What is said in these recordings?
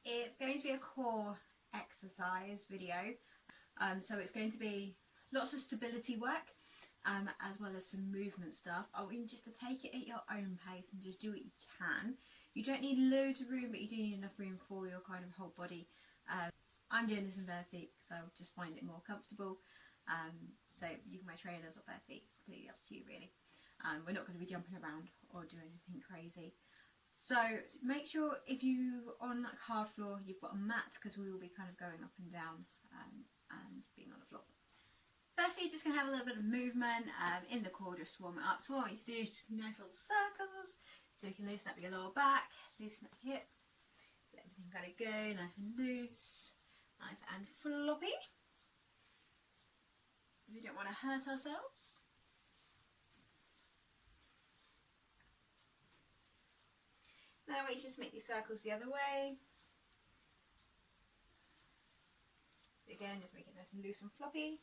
It's going to be a core exercise video, so it's going to be lots of stability work, as well as some movement stuff. I want you just to take it at your own pace and just do what you can. You don't need loads of room, but you do need enough room for your kind of whole body. I'm doing this in bare feet because I just find it more comfortable. So you can wear trainers or bare feet, it's completely up to you really. We're not going to be jumping around or doing anything crazy. So make sure if you on like hard floor, you've got a mat, because we will be kind of going up and down and being on the floor. Firstly, you're just going to have a little bit of movement in the core just to warm it up. So what I want you to do is just nice little circles, so you can loosen up your lower back, loosen up your hip, let everything kind of go nice and loose, nice and floppy. We don't want to hurt ourselves. Now I want you to just make these circles the other way. So again, just make it nice and loose and floppy.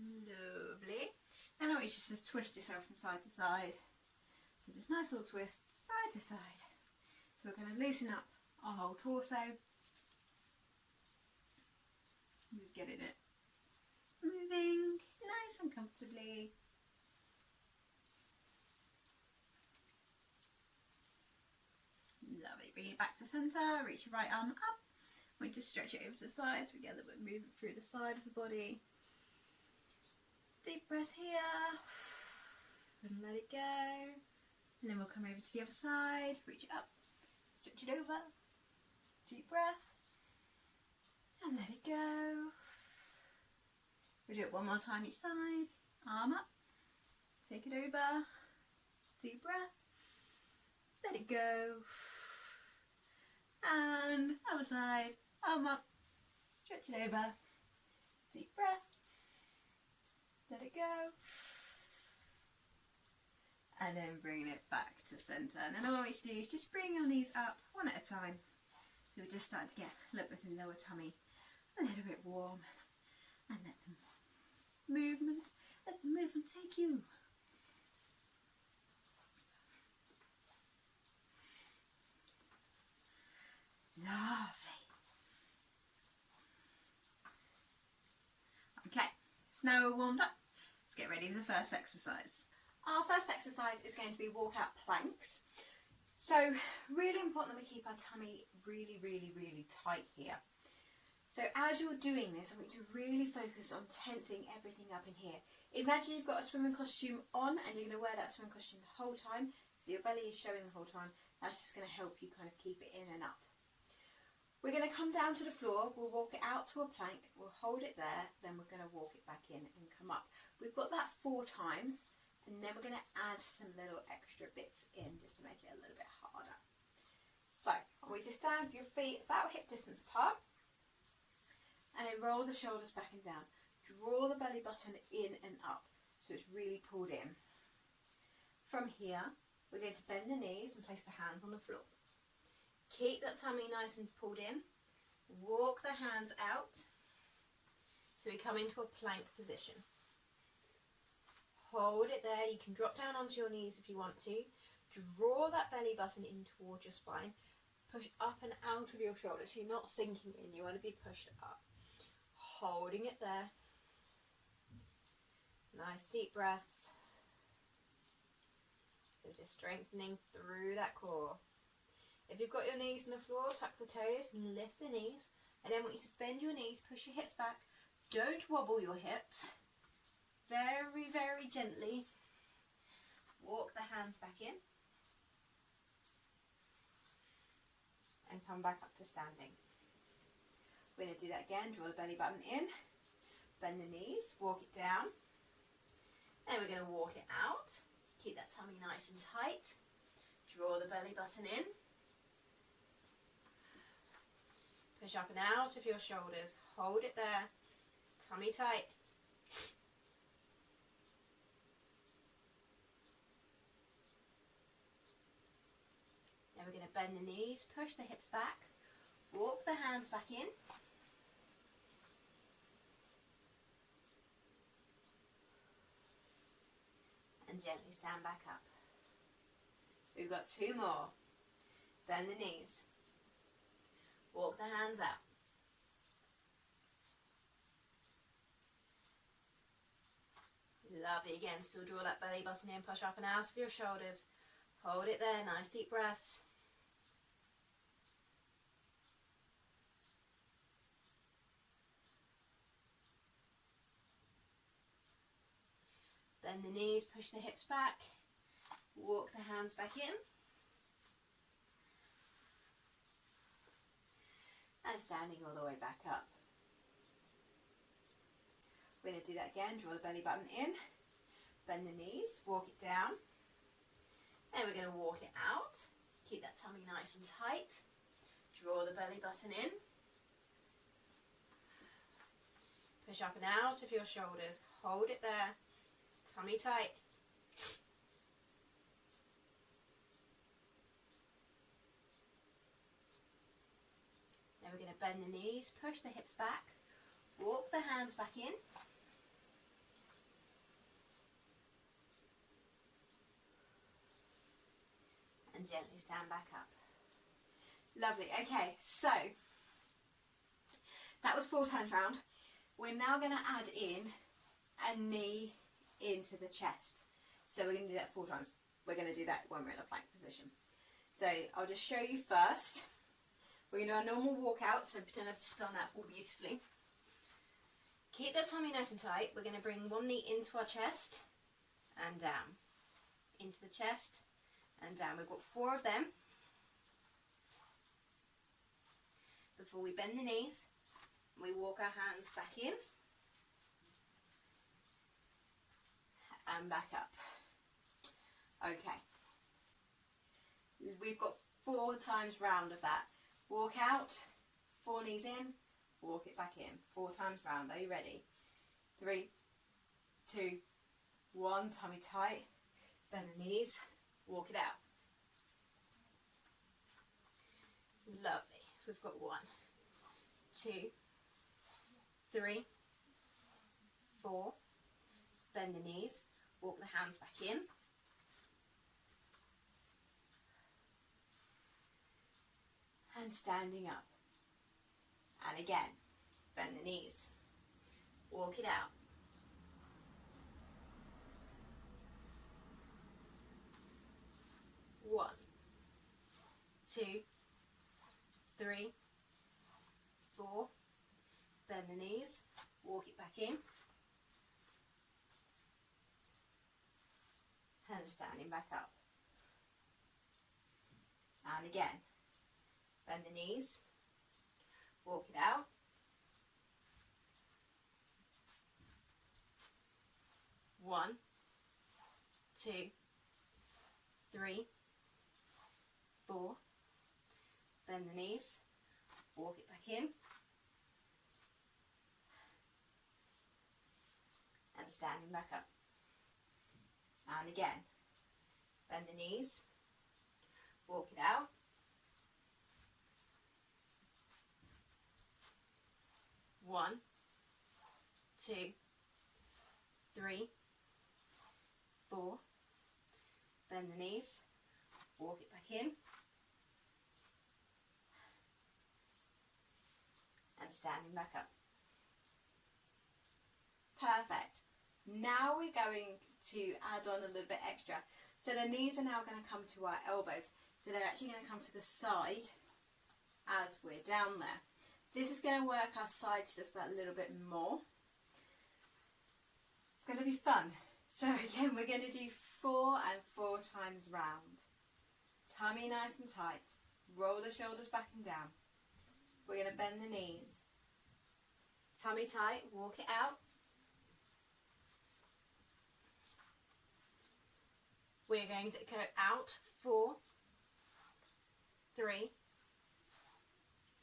Lovely. Then I want you just to twist yourself from side to side. So just nice little twists, side to side. So we're going to loosen up our whole torso. Just getting it moving nice and comfortably. Lovely. Bring it back to centre, reach your right arm up. We just stretch it over to the sides. We get a little bit of movement through the side of the body. Deep breath here. And let it go. And then we'll come over to the other side, reach it up, stretch it over. Deep breath. And let it go. We'll do it one more time each side. Arm up. Take it over. Deep breath. Let it go. And other side. Arm up. Stretch it over. Deep breath. Let it go. And then bring it back to centre. And then all I want you to do is just bring your knees up one at a time. So we're just starting to get a little bit of the lower tummy a little bit warm, and let the movement take you. Lovely. Okay, so now we're warmed up. Let's get ready for the first exercise. Our first exercise is going to be walkout planks. So really important that we keep our tummy really, really, really tight here. So as you're doing this, I want you to really focus on tensing everything up in here. Imagine you've got a swimming costume on and you're going to wear that swimming costume the whole time, so your belly is showing the whole time. That's just going to help you kind of keep it in and up. We're going to come down to the floor, we'll walk it out to a plank, we'll hold it there, then we're going to walk it back in and come up. We've got that 4 times, and then we're going to add some little extra bits in just to make it a little bit harder. So I want you to stand with your feet about hip distance apart, and then roll the shoulders back and down. Draw the belly button in and up so it's really pulled in. From here, we're going to bend the knees and place the hands on the floor. Keep that tummy nice and pulled in. Walk the hands out so we come into a plank position. Hold it there. You can drop down onto your knees if you want to. Draw that belly button in towards your spine. Push up and out of your shoulders so you're not sinking in. You want to be pushed up. Holding it there. Nice deep breaths. So just strengthening through that core. If you've got your knees on the floor, tuck the toes and lift the knees. And then I want you to bend your knees, push your hips back. Don't wobble your hips. Very, very gently. Walk the hands back in. And come back up to standing. We're going to do that again. Draw the belly button in. Bend the knees. Walk it down. Then we're going to walk it out. Keep that tummy nice and tight. Draw the belly button in. Push up and out of your shoulders. Hold it there. Tummy tight. Then we're going to bend the knees. Push the hips back. Walk the hands back in. and gently stand back up. We've got 2 more. Bend the knees. Walk the hands out. Lovely. Again, still draw that belly button in, push up and out of your shoulders. Hold it there, nice deep breaths. Bend the knees, push the hips back. Walk the hands back in. And standing all the way back up. We're going to do that again. Draw the belly button in. Bend the knees, walk it down. Then we're going to walk it out. Keep that tummy nice and tight. Draw the belly button in. Push up and out of your shoulders. Hold it there. Tummy tight. Then we're going to bend the knees, push the hips back, walk the hands back in. And gently stand back up. Lovely. Okay, so that was 4 times round. We're now going to add in a knee into the chest. So we're going to do that 4 times. We're going to do that when we're in a plank position. So I'll just show you first. We're going to do our normal walkout, so pretend I've just done that all beautifully. Keep that tummy nice and tight. We're going to bring one knee into our chest and down. Into the chest and down. We've got 4 of them. Before we bend the knees, we walk our hands back in and back up. Okay. We've got 4 times round of that. Walk out, 4 knees in, walk it back in. 4 times round. Are you ready? 3, 2, 1. Tummy tight. Bend the knees. Walk it out. Lovely. So we've got 1, 2, 3, 4. Bend the knees. Walk the hands back in. And standing up. And again, bend the knees. Walk it out. One, 2, 3, 4. Bend the knees. Walk it back in. And standing back up. And again. Bend the knees, walk it out. One, 2, 3, 4. Bend the knees, walk it back in. And standing back up. And again, bend the knees, walk it out. One, 2, 3, 4. Bend the knees, walk it back in. And standing back up. Perfect. Now we're going to add on a little bit extra. So the knees are now going to come to our elbows. So they're actually going to come to the side as we're down there. This is going to work our sides just that little bit more. It's going to be fun. So again, we're going to do 4 and 4 times round. Tummy nice and tight. Roll the shoulders back and down. We're going to bend the knees. Tummy tight, walk it out. We're going to go out 4, 3,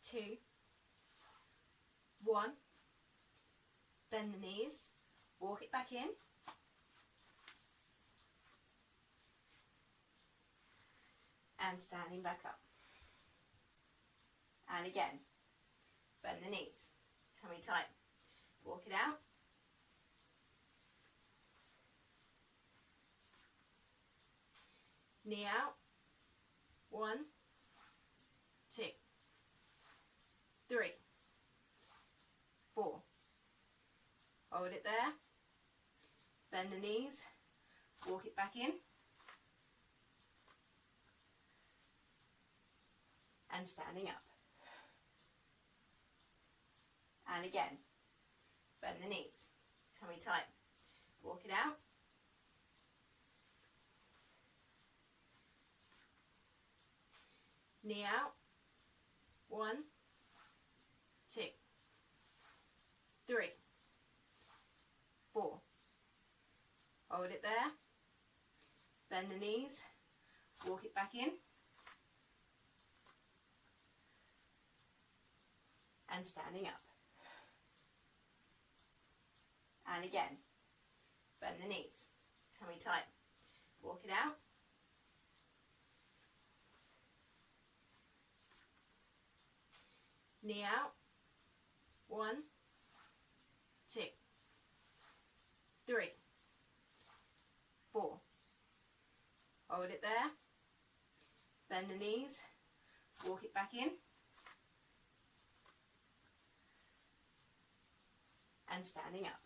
2, 1. Bend the knees, walk it back in. And standing back up. And again, bend the knees, tummy tight, walk it out. knee out, 1, 2, 3, 4, hold it there, bend the knees, walk it back in, and standing up. And again, bend the knees, tummy tight, walk it out, knee out, 1, 2, 3, 4, hold it there, bend the knees, walk it back in, and standing up. And again, bend the knees, tummy tight, walk it out, knee out, 1, 2, 3, 4, hold it there, bend the knees, walk it back in, and standing up.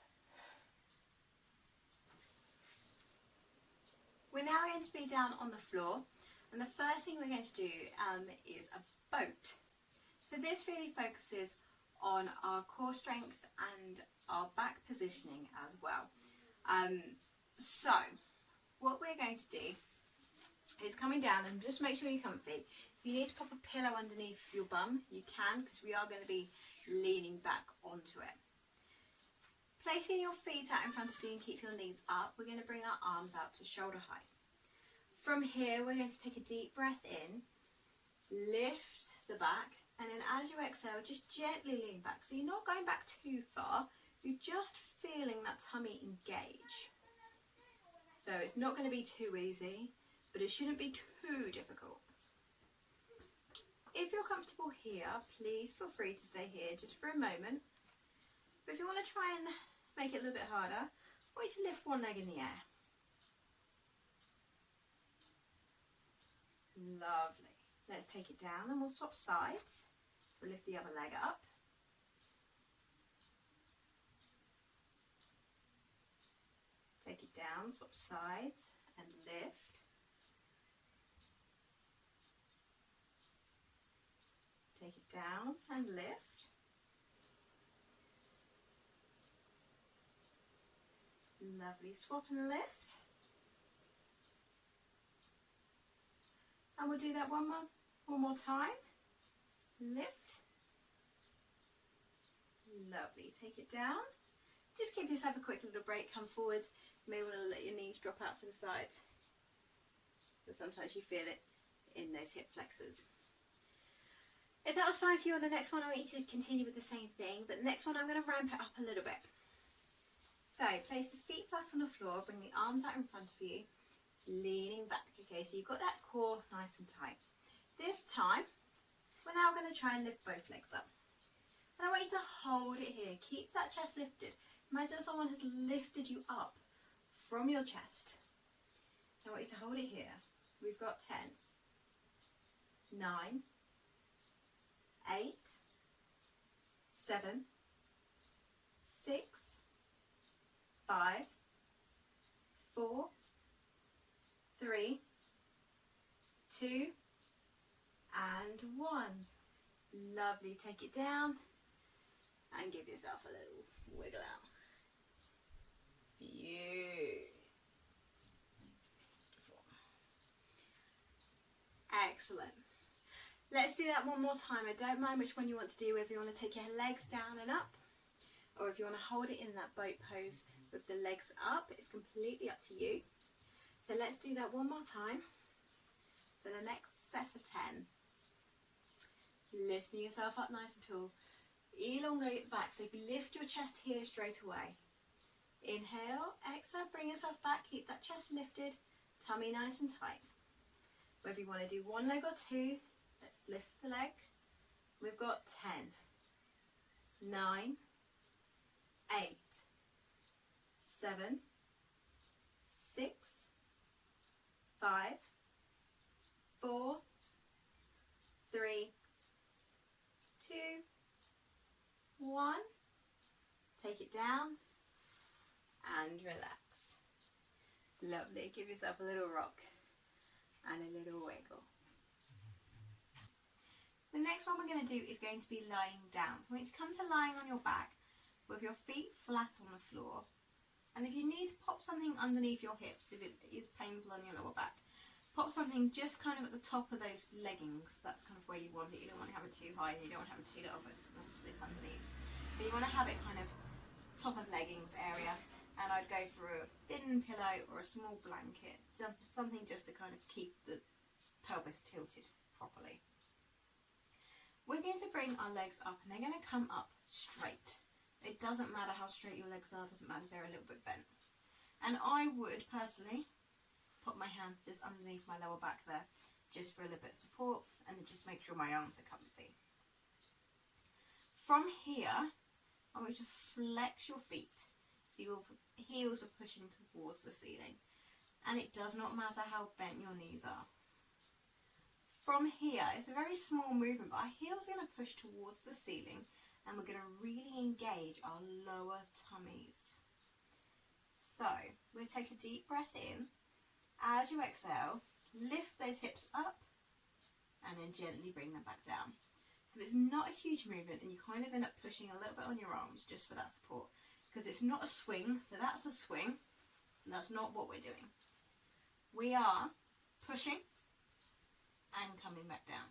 We're now going to be down on the floor, and the first thing we're going to do is a boat. So this really focuses on our core strength and our back positioning as well. So what we're going to do is coming down, and just make sure you're comfy. If you need to pop a pillow underneath your bum, you can, because we are going to be leaning back onto it. Placing your feet out in front of you and keep your knees up, we're going to bring our arms out to shoulder height. From here, we're going to take a deep breath in, lift the back, and then as you exhale, just gently lean back. So you're not going back too far, you're just feeling that tummy engage. So it's not going to be too easy, but it shouldn't be too difficult. If you're comfortable here, please feel free to stay here just for a moment. But if you want to try and make it a little bit harder, I want you to lift one leg in the air. Lovely. Let's take it down and we'll swap sides. So we'll lift the other leg up. Take it down, swap sides and lift. Take it down and lift. Lovely, swap and lift. And we'll do that one more time. Lift. Lovely, take it down. Just give yourself a quick little break, come forward. You may want to let your knees drop out to the sides, but sometimes you feel it in those hip flexors. If that was fine for you on the next one, I want you to continue with the same thing, but the next one I'm going to ramp it up a little bit. So place the feet flat on the floor, bring the arms out in front of you, leaning back. Okay, so you've got that core nice and tight. This time, we're now going to try and lift both legs up. And I want you to hold it here. Keep that chest lifted. Imagine someone has lifted you up from your chest. I want you to hold it here. We've got 10, 9, 8, 7, 6, 5, 4, 3, 2, and 1. Lovely. Take it down and give yourself a little wiggle out. Beautiful. Excellent. Let's do that one more time. I don't mind which one you want to do, whether you want to take your legs down and up, or if you want to hold it in that boat pose with the legs up. It's completely up to you. So let's do that one more time for the next set of 10. Lifting yourself up nice and tall. Elongate the back, so you can lift your chest here straight away. Inhale, exhale, bring yourself back, keep that chest lifted, tummy nice and tight. Whether you want to do one leg or two, let's lift the leg. We've got 10, 9, 8, 7, 6, 5, Take it down and relax. Lovely. Give yourself a little rock and a little wiggle. The next one we're going to do is going to be lying down. So I want you to come to lying on your back with your feet flat on the floor. And if you need to pop something underneath your hips, if it is painful on your lower back, pop something just kind of at the top of those leggings. That's kind of where you want it. You don't want to have it too high and you don't want to have it too low, it's going to slip underneath. But you want to have it kind of top of leggings area. And I'd go for a thin pillow or a small blanket, something just to kind of keep the pelvis tilted properly. We're going to bring our legs up and they're going to come up straight. It doesn't matter how straight your legs are, doesn't matter if they're a little bit bent. And I would personally put my hand just underneath my lower back there, just for a little bit of support, and just make sure my arms are comfy. From here, I want you to flex your feet, so your heels are pushing towards the ceiling. And it does not matter how bent your knees are. From here, it's a very small movement, but our heels are going to push towards the ceiling, and we're going to really engage our lower tummies. So, we'll take a deep breath in. As you exhale, lift those hips up, and then gently bring them back down. So it's not a huge movement, and you kind of end up pushing a little bit on your arms just for that support, because it's not a swing, so that's a swing, and that's not what we're doing. We are pushing and coming back down.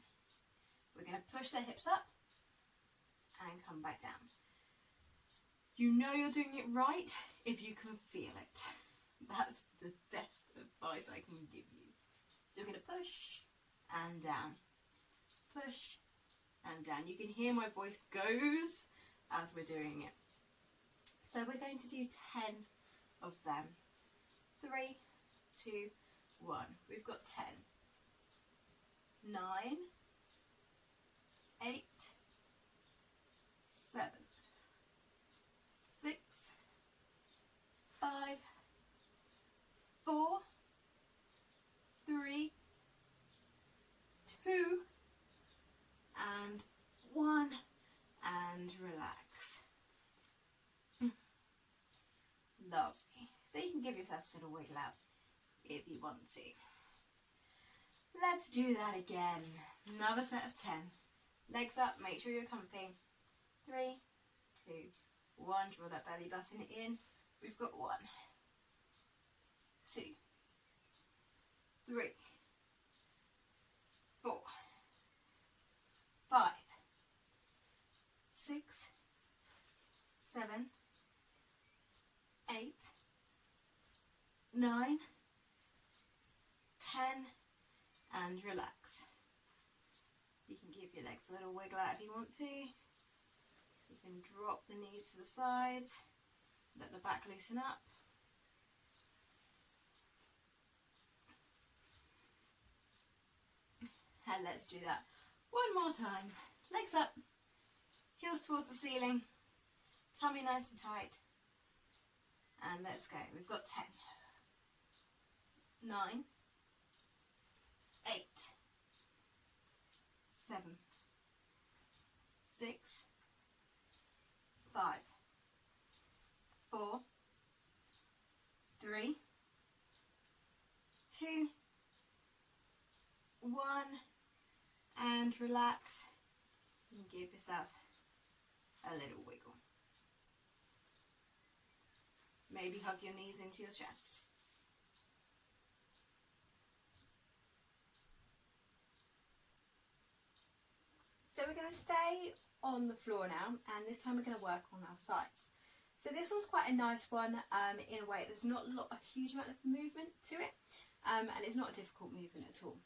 We're going to push the hips up and come back down. You know you're doing it right if you can feel it. That's the best advice I can give you. So we're going to push and down, push and down. You can hear my voice goes as we're doing it. So we're going to do 10 of them. 3, 2, 1. We've got 10. 9, 8, 7, 6, 5, 4, 3, 2, and 1, and relax. Lovely. So you can give yourself a little wiggle out if you want to. Let's do that again. Another set of 10. Legs up, make sure you're comfy. 3, 2, 1. Draw that belly button in. We've got 1, 2, 3, 4, 5, 6, 7, 8, 9, 10, and relax. You can give your legs a little wiggle out if you want to. You can drop the knees to the sides, let the back loosen up. And let's do that one more time. Legs up, heels towards the ceiling, tummy nice and tight. And let's go. We've got 10, 9, 8, 7, 6, 5, 4, 3, 2, 1, and relax and give yourself a little wiggle. Maybe hug your knees into your chest. So we're going to stay on the floor now, and this time we're going to work on our sides. So this one's quite a nice one in a way. There's not a huge amount of movement to it, and it's not a difficult movement at all.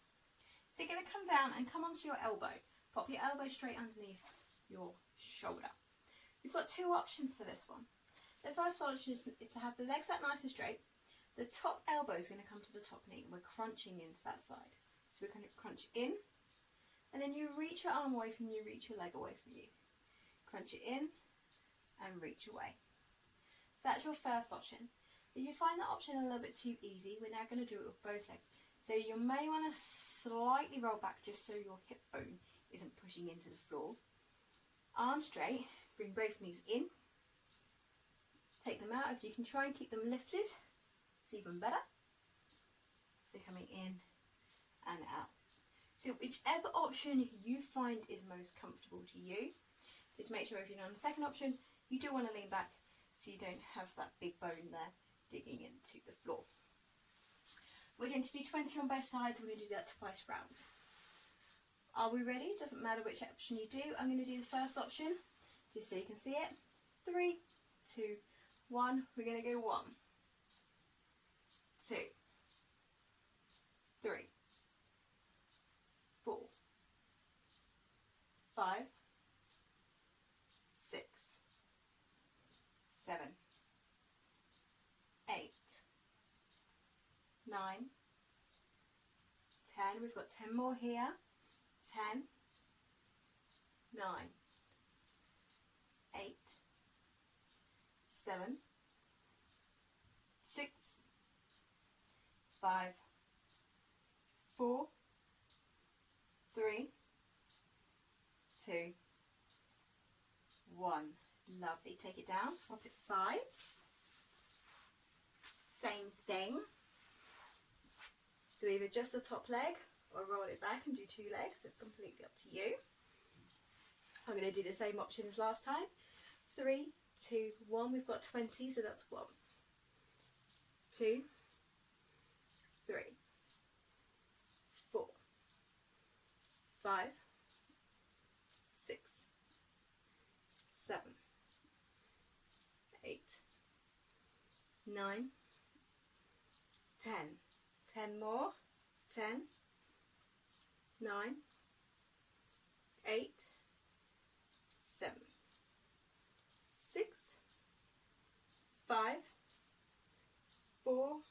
So you're going to come down and come onto your elbow. Pop your elbow straight underneath your shoulder. You've got two options for this one. The first option is to have the legs up nice and straight. The top elbow is going to come to the top knee, and we're crunching into that side. So we're going to crunch in, and then you reach your arm away from you, reach your leg away from you. Crunch it in and reach away. So that's your first option. If you find that option a little bit too easy, we're now going to do it with both legs. So you may want to slightly roll back just so your hip bone isn't pushing into the floor. Arms straight, bring both knees in take them out. If you can try and keep them lifted, it's even better. So coming in and out. So whichever option you find is most comfortable to you, just make sure if you're on the second option, you do want to lean back so you don't have that big bone there digging into the floor. We're going to do 20 on both sides, and we're going to do that twice round. Are we ready? Doesn't matter which option you do. I'm going to do the first option, just so you can see it. 3, 2, 1. We're going to go 1, 2, 3, 4, 5, 6, 7, 8, 9, 10. We've got 10 more here. 10, 9, 8, 7, 6, 5, 4, 3, 2, 1. Lovely. Take it down, swap it sides. Same thing. So either just the top leg or roll it back and do 2 legs. It's completely up to you. I'm going to do the same option as last time. 3, 2, 1. We've got 20, so that's 1, 2, 3, 4, 5, 6, 7, 8, 9, 10. 10 more. 10, 9, 8, 7, 6, 5, 4,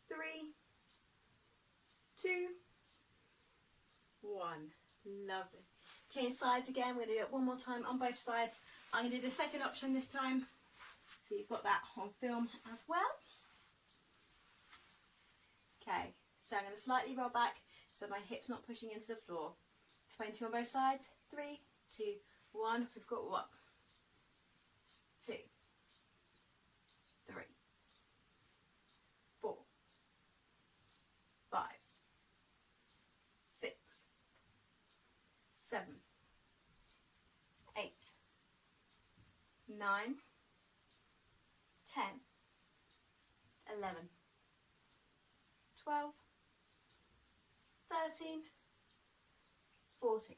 3, 2, 1. Lovely. Change sides again. We're going to do it one more time on both sides. I'm going to do the second option this time, so you've got that on film as well. Okay, so I'm going to slightly roll back so my hip's not pushing into the floor. 20 on both sides. 3, 2, 1. We've got 1, 2, 3, 4, 5, 6, 7, 8, 9, 10, 11, 12, 13, 14,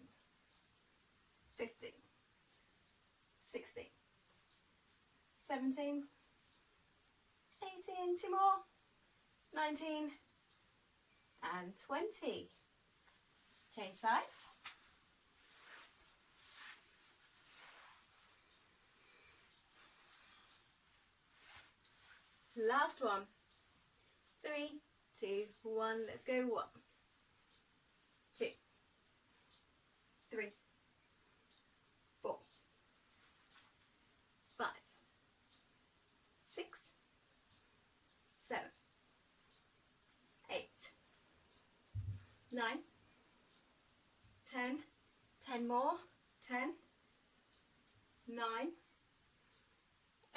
15, 16, 17, 18, 2 more, 19 and 20. Change sides. Last one. 3, 2, 1. Let's go. 1, 2, 3, 4, 5, 6, 7, 8, 9, 10. 10 more. 10, 9,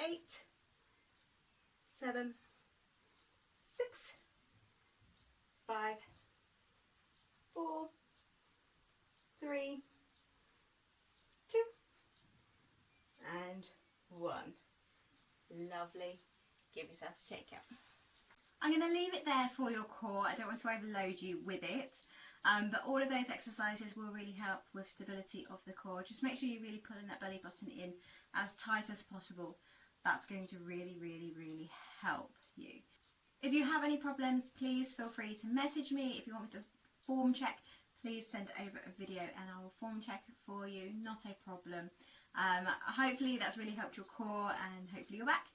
8, 7, 6, 5, 4, 3, 2 and 1. Lovely. Give yourself a shake out. I'm going to leave it there for your core. I don't want to overload you with it, but all of those exercises will really help with stability of the core. Just make sure you're really pulling that belly button in as tight as possible. That's going to really, really, really help you. If you have any problems, please feel free to message me. If you want me to form check, please send over a video and I will form check it for you. Not a problem. Hopefully that's really helped your core, and hopefully you're back